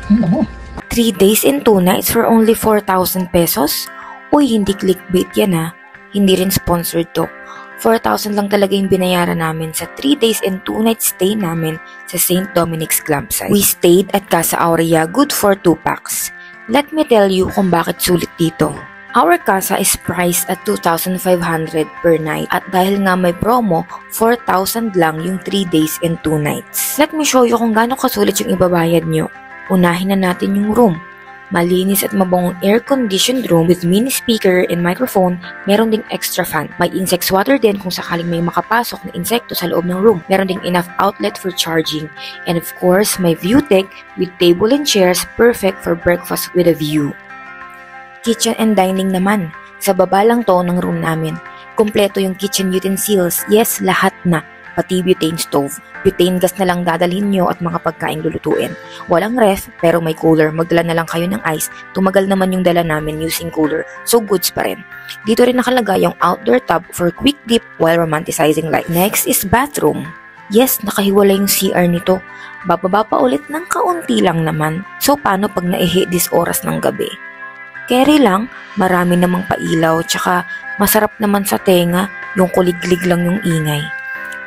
3 days and 2 nights for only 4,000 pesos? Uy, hindi clickbait yan ha. Hindi rin sponsored to. 4,000 lang talaga yung binayaran namin sa 3 days and 2 nights stay namin sa St. Dominic's Campsite. We stayed at Casa Aurea good for 2 packs. Let me tell you kung bakit sulit dito. Our casa is priced at 2,500 per night at dahil nga may promo, 4,000 lang yung 3 days and 2 nights. Let me show you kung gaano kasulit yung ibabayad nyo. Unahin na natin yung room. Malinis at mabangong air-conditioned room with mini speaker and microphone, meron ding extra fan. May insect swatter din kung sakaling may makapasok na insekto sa loob ng room. Meron ding enough outlet for charging. And of course, may view deck with table and chairs, perfect for breakfast with a view. Kitchen and dining naman. Sa baba lang to ng room namin. Kompleto yung kitchen utensils. Yes, lahat na. Pati butane stove. Butane gas na lang dadalhin nyo at mga pagkain lulutuin. Walang ref, pero may cooler. Magdala na lang kayo ng ice. Tumagal naman yung dala namin using cooler. So goods pa rin. Dito rin nakalagay yung outdoor tub for quick dip while romanticizing life. Next is bathroom. Yes, nakahiwalay yung CR nito. Bababa pa ulit ng kaunti lang naman. So paano pag naihi this oras ng gabi? Carry lang, marami namang pailaw, tsaka masarap naman sa tenga, yung kuliglig lang yung ingay.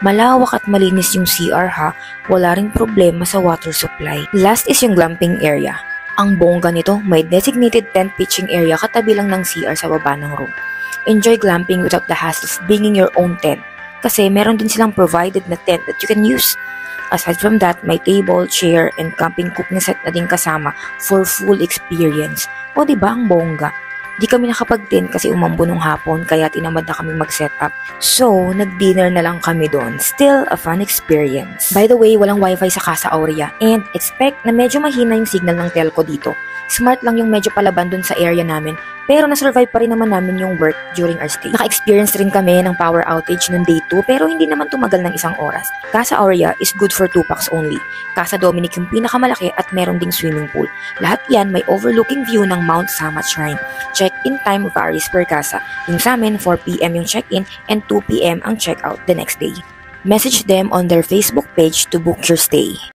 Malawak at malinis yung CR ha, wala ring problema sa water supply. Last is yung glamping area. Ang bongga nito, may designated tent pitching area katabi lang ng CR sa baba ng room. Enjoy glamping without the hassle of bringing your own tent, kasi meron din silang provided na tent that you can use. Aside from that, may table, chair, and camping cooking set na din kasama for full experience. O diba ang bongga? Di kami nakapag-tent kasi umambo nung hapon kaya tinamad na kami mag-setup. So, nag-dinner na lang kami doon. Still a fun experience. By the way, walang wifi sa Casa Aurea and expect na medyo mahina yung signal ng telco dito. Smart lang yung medyo palaban dun sa area namin pero na-survive pa rin naman namin yung work during our stay. Naka-experience rin kami ng power outage noong day 2 pero hindi naman tumagal ng 1 oras. Casa Aurea is good for 2 packs only. Casa Dominic yung pinakamalaki at meron ding swimming pool. Lahat yan may overlooking view ng Mount Sama Shrine. Check-in time varies per casa. Yung sa amin, 4 p.m. yung check-in and 2 p.m. ang check-out the next day. Message them on their Facebook page to book your stay.